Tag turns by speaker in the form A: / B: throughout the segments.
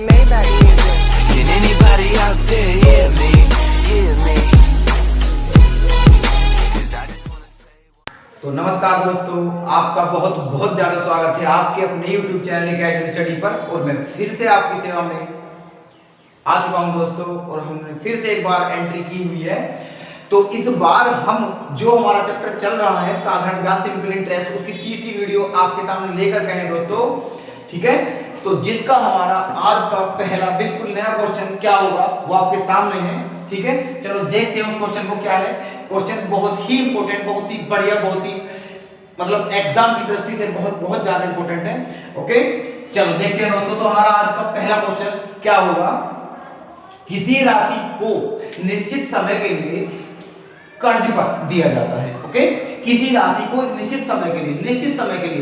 A: Maybach music.
B: Can anybody out there hear me? Hear me? 'Cause I just wanna say.
C: तो नमस्कार दोस्तों, आपका बहुत बहुत ज़्यादा स्वागत है आपके अपने YouTube चैनल कैट स्टडी पर। और मैं फिर से आपकी सेवा में आ चुका हूं दोस्तों, और हमने फिर से एक बार एंट्री की हुई है। तो इस बार हम जो हमारा चैप्टर चल रहा है साधारण ब्याज सिंपल इंटरेस्ट, उसकी तीसरी वीडियो आपके सामने लेकर के हैं दोस्तों, ठीक है। तो जिसका हमारा आज का पहला बिल्कुल नया क्वेश्चन क्या होगा वो आपके सामने है, ठीक है। चलो देखते हैं उस क्वेश्चन को क्या है। क्वेश्चन बहुत ही इंपॉर्टेंट, बहुत ही बढ़िया, बहुत ही मतलब एग्जाम की दृष्टि से बहुत बहुत ज्यादा इंपॉर्टेंट है। ओके, चलो देखते हैं दोस्तों। तो हमारा आज का पहला क्वेश्चन क्या होगा, किसी राशि को निश्चित समय के लिए कर्ज पर दिया जाता है। ओके, किसी राशि को एक निश्चित समय के लिए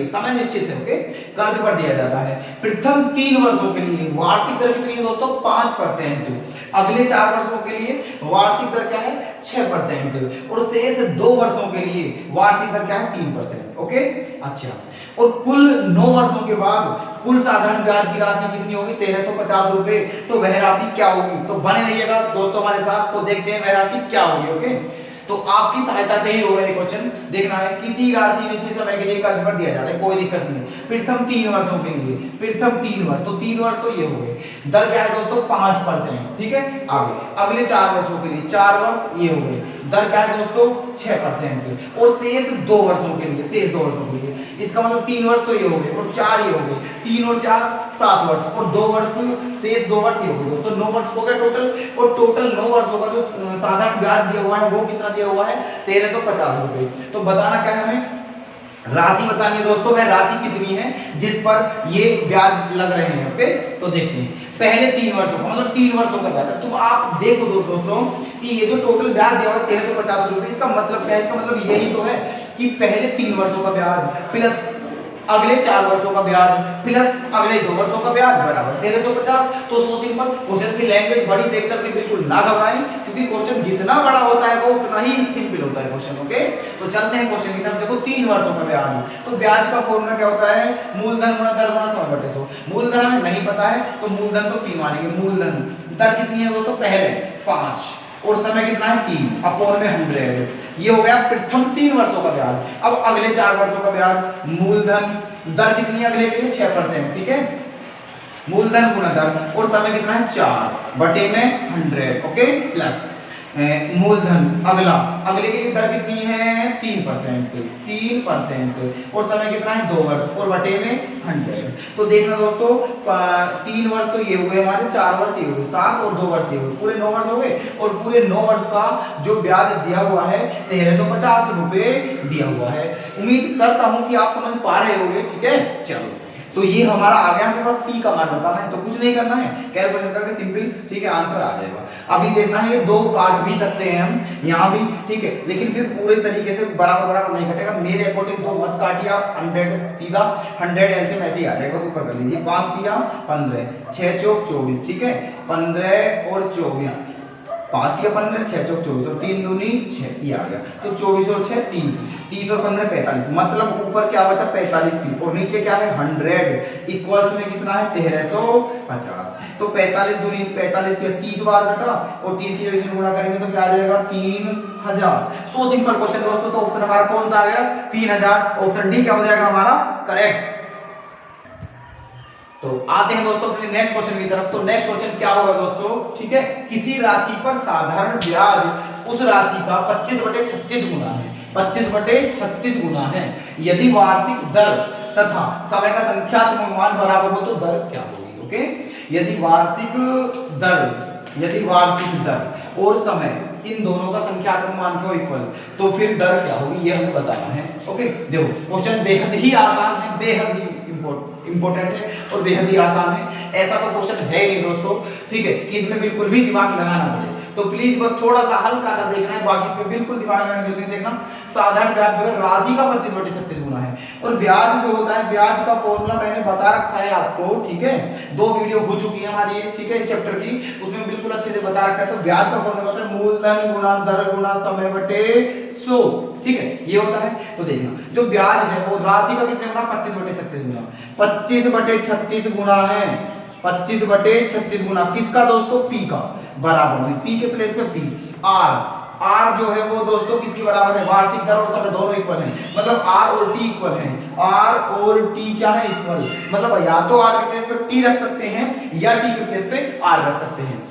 C: समय निश्चित है, ओके, कर्ज पर दिया जाता है। प्रथम 3 वर्षों के लिए वार्षिक दर कितनी है दोस्तों, 5%। अगले 4 वर्षों के लिए वार्षिक दर क्या है, 6%। और शेष 2 वर्षों के लिए वार्षिक दर क्या है, 3%। ओके, अच्छा। और कुल 9 वर्षों के बाद कुल साधारण ब्याज की राशि कितनी होगी, 1350 रुपए। तो वह राशि क्या होगी, तो बने रहिएगा दोस्तों हमारे साथ। तो देखते हैं वह राशि क्या होगी। ओके, तो आपकी सहायता से ही होगा ये क्वेश्चन। देखना है किसी राशि विशेष समय के लिए कर्ज पर दिया जाता है, कोई दिक्कत नहीं है। प्रथम 3 वर्षों के लिए, प्रथम 3 वर्ष, तो 3 वर्ष तो ये हो गए। दर क्या है दोस्तों, 5%, ठीक है। आगे अगले 4 वर्षों के लिए 4 वर्ष ये हो गए, दर क्या है दोस्तों, 6%। और शेष 2 वर्षों के लिए, शेष 2 वर्षों के लिए, इसका मतलब 3 वर्ष तो ये हो गए और 4 ये हो गए, 3 और 4 7 वर्ष, और 2 वर्ष शेष 2 वर्ष ये हो गए दोस्तों, 9 वर्ष हो गए टोटल। और टोटल 9 वर्षों का जो साधारण ब्याज दिया हुआ है वो कितना दिया हुआ है, 1350 रुपए। तो बताना क्या है, हमें राशि बतानी है दोस्तों, वह राशि कितनी है जिस पर ये ब्याज लग रहे हैं। ओके, तो देखते हैं पहले 3 वर्षों का, मतलब 3 वर्षों का ब्याज। तो आप देखो दोस्तों कि ये जो टोटल ब्याज दिया हुआ है 1350 रुपए, इसका मतलब क्या है, इसका मतलब यही तो है कि पहले 3 वर्षों का ब्याज प्लस अगले 4 वर्षों का ब्याज प्लस अगले 2 वर्षों का ब्याज बराबर 1350। तो सो सिंपल। क्वेश्चन की लैंग्वेज बड़ी देख करके बिल्कुल ना घबराएं, क्योंकि क्वेश्चन जितना बड़ा होता है वो उतना ही सिंपल होता है क्वेश्चन। ओके, तो चलते हैं क्वेश्चन की तरफ। देखो 3 वर्षों का ब्याज, तो ब्याज का फॉर्मूला क्या होता है, मूलधन गुणा दर गुणा समय बटे 100। मूलधन हमें नहीं पता है तो मूलधन तो P मानेंगे। मूलधन दर कितनी है दोस्तों, पहले 5 और समय कितना है 3 अपॉन में 100। ये हो गया प्रथम 3 वर्षों का ब्याज। अब अगले 4 वर्षों का ब्याज, मूलधन दर कितनी है अगले के लिए, 6%, ठीक है। मूलधन गुणा दर और समय कितना है 4 बटे में 100। ओके, प्लस मूलधन अगले के लिए दर कितनी है 3% और समय कितना है 2 वर्ष और बटे में 100। तो देखना दोस्तों 3 वर्ष तो ये हुए हमारे, 4 वर्ष ये हुए, 7 और 2 वर्ष ये हुए, पूरे 9 वर्ष हो गए। और पूरे 9 वर्ष का जो ब्याज दिया हुआ है 1350 रुपए दिया हुआ है। उम्मीद करता हूं कि आप समझ पा रहे होंगे, ठीक है। चलो, तो ये हमारा आ गया, हमें बस P का मान बताना है, तो कुछ नहीं करना है, कैलकुलेशन करके सिंपल, ठीक है, आंसर आ जाएगा। अभी देखना है ये 2 काट भी सकते हैं हम यहाँ भी, ठीक है, लेकिन फिर पूरे तरीके से बराबर नहीं कटेगा। मेरे अकॉर्डिंग 2 मत काटिए आप, 100 सीधा 100 एलसीएम ऐसे ही आ जाएगा, ऊपर कर लीजिए। 5 3 15, 6 चौक 24, ठीक है, 15 और 24, 5 3 15, 6 चौक 24 और 3 दूनी 6, ये आ गया। तो 24 और 6 30, 30 और 15 45, मतलब ऊपर क्या बचा 45 और नीचे क्या है 100, इक्वल्स में कितना है 1350। तो 45 दूनी 45 के 30 बार कटा और 30 की जगह से गुणा करेंगे तो क्या आ जाएगा 3000। सो सिंपल क्वेश्चन दोस्तों। तो ऑप्शन हमारा कौन सा आ गया, 3000। ऑप्शन डी क्या हो जाएगा हमारा करेक्ट। तो आते हैं दोस्तों अपने नेक्स्ट क्वेश्चन की तरफ। तो नेक्स्ट क्वेश्चन क्या होगा दोस्तों, ठीक है, किसी राशि पर साधारण ब्याज उस राशि का 25/36 गुना है, 25/36 गुना है। यदि वार्षिक दर तथा समय का संख्यात्मक मान बराबर हो तो दर क्या होगी। ओके, यदि वार्षिक दर और समय इन दोनों का संख्यात्मक मान को इक्वल, तो फिर दर क्या होगी ये हमें बताना है। ओके, देखो क्वेश्चन बेहद ही आसान है, बेहद ही इंपॉर्टेंट है और बेहद ही आसान है। ऐसा तो क्वेश्चन है ही नहीं दोस्तों, ठीक है, कि इसमें बिल्कुल भी दिमाग लगाना पड़े। तो प्लीज बस थोड़ा सा हल्का सा देखना है, बाकी इसमें बिल्कुल दिमाग लगाने की जरूरत नहीं। देखना साधारण ब्याज जो है राशि का 25/36 गुना है, और ब्याज जो होता है ब्याज का फॉर्मूला मैंने बता रखा है आपको, ठीक है। 2 वीडियो हो चुकी है हमारी, ठीक है, इस चैप्टर की, उसमें बिल्कुल अच्छे से बता रखा है। तो ब्याज का फॉर्मूला होता है मूलधन गुणा दर गुणा समय बटे 100, ठीक है, ये होता है। तो देखना जो ब्याज है वो राशि का कितने गुना 25/36 गुना, 25/36 गुना है 25/36 गुना किसका दोस्तों, पी का, बराबर में पी के प्लेस पे पी। आर जो है वो दोस्तों किसकी बराबर है, वार्षिक दर और समय दोनों इक्वल हैं, मतलब आर और टी इक्वल हैं। आर और टी क्या है, इक्वल, मतलब या तो आर के प्लेस पे टी रख सकते हैं या टी के प्लेस पे आर रख सकते हैं।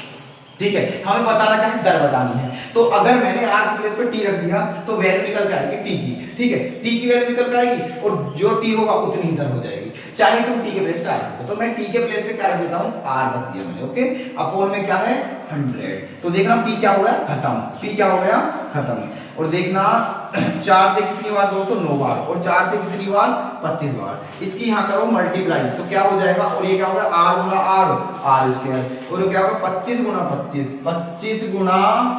C: ठीक है, हमें बताना क्या है, दर बतानी है। तो अगर मैंने आर के प्लेस पे टी रख दिया तो वैल्यू निकल के आएगी टी की। ठीक है, टी की वैल्यू निकल के आएगी और जो टी होगा उतनी ही दर हो जाएगी, चाहे तुम टी के प्लेस पे आर रख दो। तो मैं टी के प्लेस पे क्या रख देता हूं, आर रख दिया मैंने। ओके, अपोन में क्या है 100। तो देखना पी क्या हो गया, खत्म, पी क्या हो गया, खत्म। और देखना 4 से कितनी बार दोस्तों, 9 बार, और 4 से कितनी बार, 25 बार। इसकी यहाँ करो मल्टीप्लाई तो क्या हो जाएगा, और ये क्या होगा, आर गुना आर, आर स्क्वायर, और क्या होगा 25 गुना 25, 25 गुना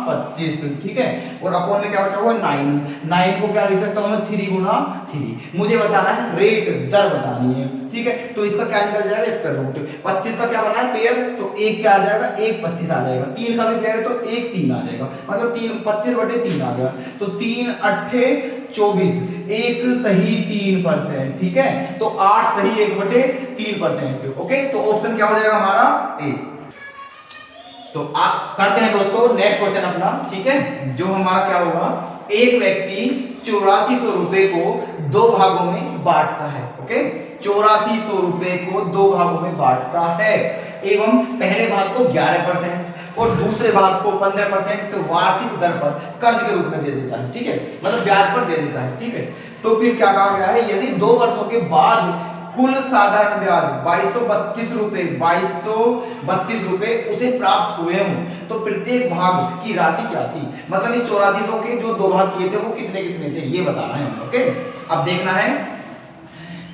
C: 25। ठीक है, और अपोन में क्या बचा हुआ 9, 9 को क्या लिख सकता हूँ मैं, 3 गुना 3। मुझे बताना है रेट, दर बतानी है। ठीक है, तो इसका क्या निकल जाएगा, स्क्वायर रूट। 25 का क्या बना है, पेयर, तो 1 क्या आ जाएगा, 1 25 आ जाएगा। 3 का भी पेयर है तो 1 3 आ जाएगा, मतलब 3 25/3 आ गया। तो 3 8 24, 1 सही 3%। ठीक है, तो 8 सही 1/3%। ओके, तो ऑप्शन क्या हो जाएगा हमारा, ए। तो आप करते हैं दोस्तों नेक्स्ट क्वेश्चन अपना। ठीक है, जो हमारा क्या होगा, एक व्यक्ति 8400 रुपए को 2 भागों में बांटता है। ओके, 8400 रुपए को 2 भागों में बांटता है एवं पहले भाग को 11% और दूसरे भाग को 15% वार्षिक दर पर कर्ज के रूप में दे देता है। ठीक है, मतलब ब्याज पर दे देता है। ठीक है, तो फिर क्या कहा गया है, यदि 2 वर्षों के बाद कुल साधारण ब्याज 2232 रुपए, 2232 रुपए उसे प्राप्त हुए हों तो प्रत्येक भाग की राशि क्या थी। मतलब इस 8400 के जो 2 भाग किए थे वो कितने कितने थे, ये बताना है हमें। ओके, अब देखना है,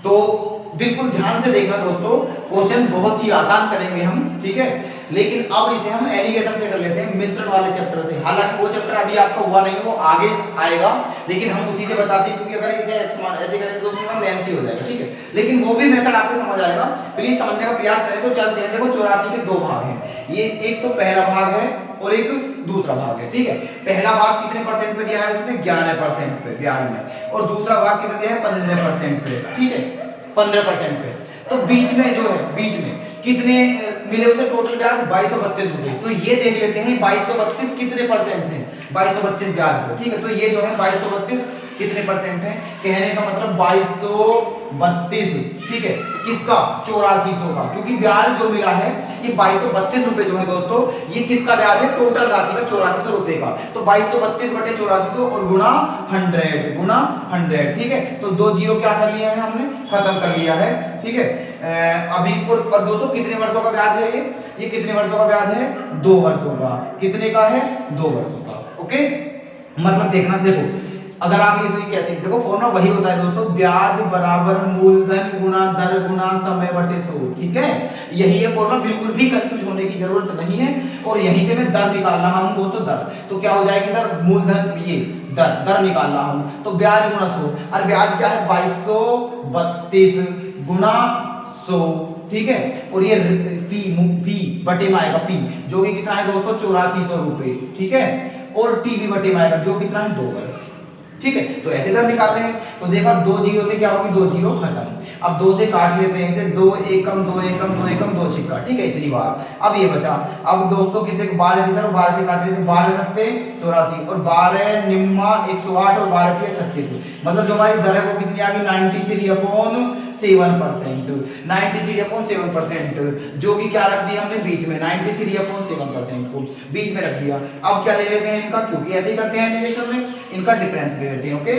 C: तो बिल्कुल ध्यान से देखना दोस्तों, क्वेश्चन बहुत ही आसान करेंगे हम। ठीक है, लेकिन अब इसे हम एलिगेशन से कर लेते हैं, मिश्रण वाले चैप्टर से। हालांकि वो चैप्टर अभी आपका हुआ नहीं, वो आगे आएगा, लेकिन हम उसी से बताते हैं, क्योंकि अगर इसे ऐसे करेंगे तो उसमें लेंथी हो जाएगा। ठीक है, लेकिन वो भी मेथड आपको समझ आएगा, प्लीज समझने का प्रयास करें। तो चलते हैं, देखो 84 के 2 भाग हैं, ये एक तो पहला भाग है और एक दूसरा भाग है। ठीक है, पहला भाग कितने परसेंट पे दिया है उसने, 11% पे ब्याज में, और दूसरा भाग कितना दिया है, 15% पे। ठीक है, 15% पे। तो बीच में जो है, बीच में कितने मिले उसे टोटल ब्याज, 2232 रुपए। तो ये देख लेते हैं 2232 कितने परसेंट थे, 2232 ब्याज पे। ठीक है, तो ये जो है 2232 कितने परसेंट है, कहने का मतलब 2232। ठीक है, किसका, 8400 का, क्योंकि ब्याज जो मिला है ये 2232 रुपए जो है दोस्तों, ये किसका ब्याज है, टोटल राशि का 8400 रुपए का। तो 2232/8400 और गुना 100, गुना 100। ठीक है, तो 2 जीरो क्या कर लिया है हमने, खत्म कर लिया है। ठीक है, अभी और दोस्तों कितने वर्षों का ब्याज है ये कितने वर्षों का ब्याज है, 2 वर्षों का। कितने का है, 2 वर्षों का। ओके, मतलब देखना, देखो अगर आप ये कैसे, देखो फॉर्मूला वही होता है दोस्तों, ब्याज बराबर मूलधन गुना दर गुना समय बटे 100। ठीक है, यही है फॉर्मूला, बिल्कुल भी कंफ्यूज होने की जरूरत नहीं है। और यहीं से मैं दर निकाल रहा हूं दोस्तों, दर तो क्या हो जाएगी, दर मूलधन, ये दर निकाल रहा हूं, तो ब्याज गुना 100, और ब्याज क्या है 2232 गुना 100। ठीक है, और ये पी बटे में आएगा, पी जो कि कितना है दोस्तों, 8400 रुपए। ठीक है, और टी भी बटे में आएगा, जो कितना है 2 वर्ष। ठीक है, तो ऐसे दर निकालने हैं। तो देखा 2 जीरो से क्या होगी, 2 जीरो खत्म। अब 2 से काट लेते हैं इसे, 2 एकम 2 एकम 2 एकम 2 छिक्का। ठीक है, इतनी बार। अब ये बचा, अब दोस्तों किसे 12 से, चलो 12 से काट लेते हैं, 12 सत्ते 84 और 12 निम्मा 108 और 12 के 36। मतलब जो हमारी दर है वो कितनी आ गई, 93/7%, 93/7%, जो कि क्या रख दिया हमने बीच में, 93/7% को बीच में रख दिया। अब क्या ले लेते हैं इनका, क्योंकि ऐसे ही करते हैं एनिमेशन में, इनका डिफरेंस ले लेते हैं। ओके,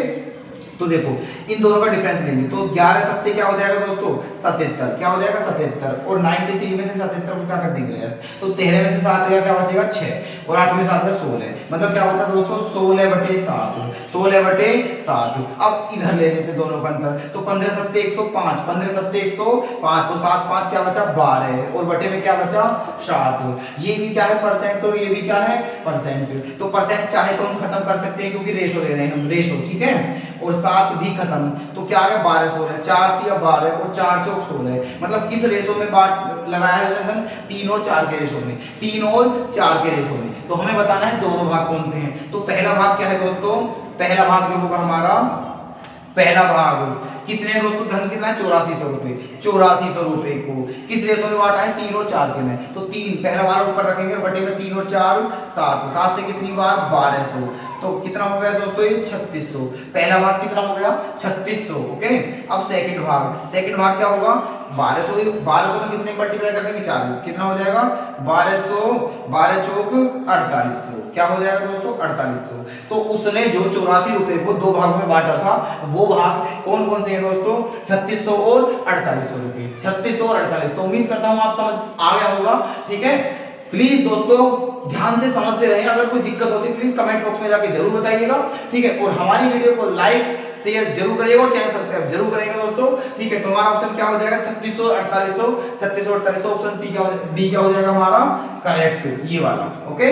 C: तो देखो इन दोनों का डिफरेंस लेंगे, तो 11 सत्ते क्या हो जाएगा दोस्तों, 77। क्या हो जाएगा 77, और 93 में से 77 को क्या कर देंगे, तो 13 में से 7 गया, क्या बचेगा 6, और 8 में 7 में 16। मतलब क्या बचा दोस्तों, 16/7, 16/7। अब इधर ले लेते दोनों का अंतर, तो 15 सत्ते 105, 15 सत्ते 105, तो 7 5 क्या बचा 12, और बटे में क्या बचा 7। ये भी क्या है परसेंट, और ये भी क्या है परसेंट। तो परसेंट चाहे तो हम खत्म कर सकते हैं, क्योंकि रेशो ले रहे हैं हम, रेशो। ठीक है, और 7 भी खत्म, तो क्या आ गया 12 16, 4 3 12 और 4 4 16। मतलब किस रेशो में बांट लगाया है उसने, 3 और 4 के रेशो में, 3 और 4 के रेशो में। तो हमें बताना है दोनों भाग कौन से हैं। तो पहला भाग क्या है दोस्तों, पहला भाग जो होगा हमारा, पहला भाग कितने हैं दोस्तों, धन कितना है 8400 रुपए, 8400 रुपए को किस रेशो में बांटा है? 3 और 4 के में। तो 3 पहला बार ऊपर रखेंगे और बटे में 3 और 4 7, 7 से कितनी बार? 1200। तो कितना हो गया दोस्तों? ये 3600। पहला भाग कितना हो गया? 3600। ओके, अब सेकंड भाग क्या होगा? 1200 में कितने मल्टीप्लाई कर देंगे? 4। कितना हो जाएगा? 1200, 12 चौक 4800। क्या हो जाएगा दोस्तों? 4800। तो उसने जो 84 रुपए को 2 भाग में बांटा था, वो भाग कौन कौन से हैं दोस्तों? 3600 और 4800 रुपए। 3600 और 4800। तो उम्मीद करता हूं आप समझ आ गया होगा। ठीक है, प्लीज दोस्तों ध्यान से समझते रहें। अगर कोई दिक्कत होती है प्लीज कमेंट बॉक्स में जाके जरूर बताइएगा। ठीक है, और हमारी वीडियो को लाइक शेयर जरूर करिएगा और चैनल सब्सक्राइब जरूर करेंगे दोस्तों। ठीक है, तो हमारा ऑप्शन क्या हो जाएगा? 3600 4800। 3600 4800 ऑप्शन सी क्या हो जाएगा? डी क्या हो जाएगा हमारा? करेक्ट, ये वाला। ओके,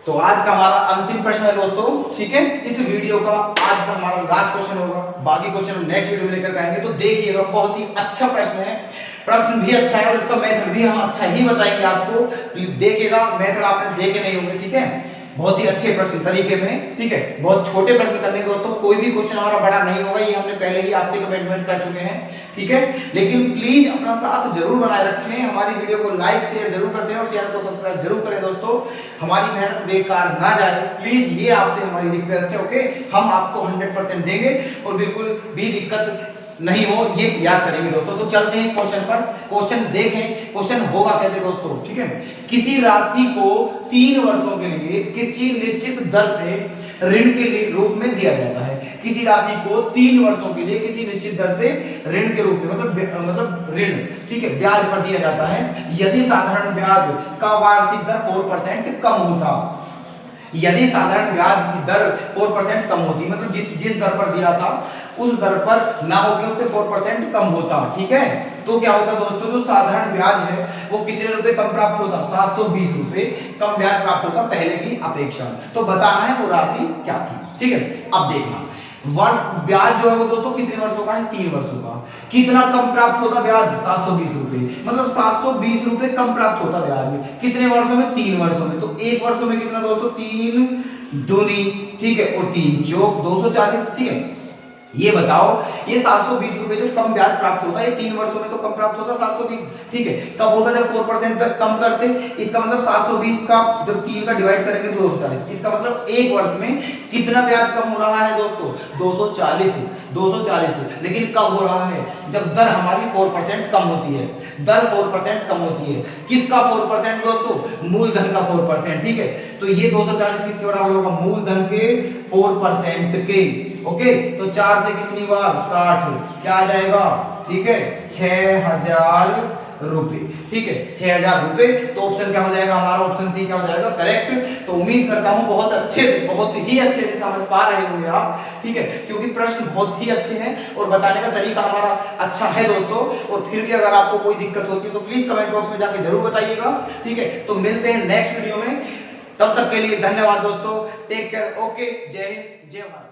C: तो आज का हमारा अंतिम प्रश्न है दोस्तों। ठीक है, इस वीडियो का आज का हमारा लास्ट क्वेश्चन होगा। बाकी क्वेश्चन नेक्स्ट वीडियो में लेकर आएंगे। तो देखिएगा, बहुत ही अच्छा प्रश्न है, प्रश्न भी अच्छा है और इसका मेथड भी हम अच्छा ही बताएंगे आपको। प्लीज देखिएगा, मेथड आपने देखे नहीं होंगे। ठीक है, बहुत ही अच्छे प्रश्न तरीके में। ठीक है, बहुत छोटे प्रश्न करने दोस्तों, कोई भी क्वेश्चन हमारा बड़ा नहीं होगा, ये हमने पहले ही आपसे कमिटमेंट कर चुके हैं। ठीक है, लेकिन प्लीज अपना साथ जरूर बनाए रखें, हमारी वीडियो को लाइक शेयर जरूर करते हैं और चैनल को सब्सक्राइब जरूर करें दोस्तों। हमारी मेहनत बेकार ना जाए, प्लीज ये आपसे हमारी रिक्वेस्ट है। ओके, हम आपको 100% देंगे और बिल्कुल भी दिक्कत नहीं हो ये प्रयास करेंगे दोस्तों। तो चलते हैं इस क्वेश्चन पर। क्वेश्चन देखें, क्वेश्चन होगा कैसे दोस्तों। ठीक है, किसी राशि को 3 वर्षों के लिए किसी निश्चित दर से ऋण के रूप में दिया जाता है। किसी राशि को 3 वर्षों के लिए किसी निश्चित दर से ऋण के रूप में मतलब ऋण, ठीक है, ब्याज पर दिया जाता है यदि साधारण ब्याज का वार्षिक दर 4% कम होता। यदि साधारण ब्याज की दर 4% कम होती, मतलब जिस दर पर दिया था उस दर पर ना होकर उससे 4% कम होता। ठीक है, तो क्या होता दोस्तों? जो साधारण ब्याज है वो कितने रुपए कम प्राप्त होता? 720 रुपए कम ब्याज प्राप्त होता पहले की अपेक्षा। तो बताना है वो राशि क्या थी। ठीक है, अब देखना, वर्ष ब्याज जो है वो दोस्तों कितने वर्षों का है? 3 वर्षों का। कितना कम प्राप्त होता ब्याज? 720 रुपए, मतलब 720 रुपए कम प्राप्त होता ब्याज कितने वर्षों में? 3 वर्षों में। तो एक वर्षों में कितना दोस्तों? 3 दूनी, ठीक है, और 3 चौक 240। ठीक है, ये बताओ, ये 720 रुपए जो कम ब्याज प्राप्त होता है 3 वर्षों में तो कम प्राप्त होता 720। ठीक है, कब होता? जब 4% तक कम करते। इसका मतलब 720 का जब 3 का डिवाइड करेंगे तो 240। इसका मतलब एक वर्ष में कितना ब्याज कम हो रहा है दोस्तों? 240। लेकिन कब हो रहा है? जब दर हमारी 4% कम होती है। दर 4% कम होती है। किसका 4% दोस्तों? मूलधन का 4%। ठीक है, तो ये 240 किसके बराबर होगा? मूलधन के 4% के। ओके, तो 4 से कितनी बार? 60। क्या आ जाएगा? ठीक है, 6000 रुपए। ठीक है, 6000 रुपए। तो ऑप्शन क्या हो जाएगा हमारा? ऑप्शन सी क्या हो जाएगा? करेक्ट। तो उम्मीद करता हूं बहुत ही अच्छे से समझ पा रहे होंगे आप। ठीक है, क्योंकि प्रश्न बहुत ही अच्छे हैं और बताने का तरीका हमारा अच्छा है दोस्तों। और फिर भी अगर आपको कोई दिक्कत होती है तो प्लीज कमेंट बॉक्स में जाके जरूर बताइएगा। ठीक है, तो मिलते हैं नेक्स्ट वीडियो में, तब तक के लिए धन्यवाद दोस्तों। Take care. ओके, जय हिंद, जय भारत।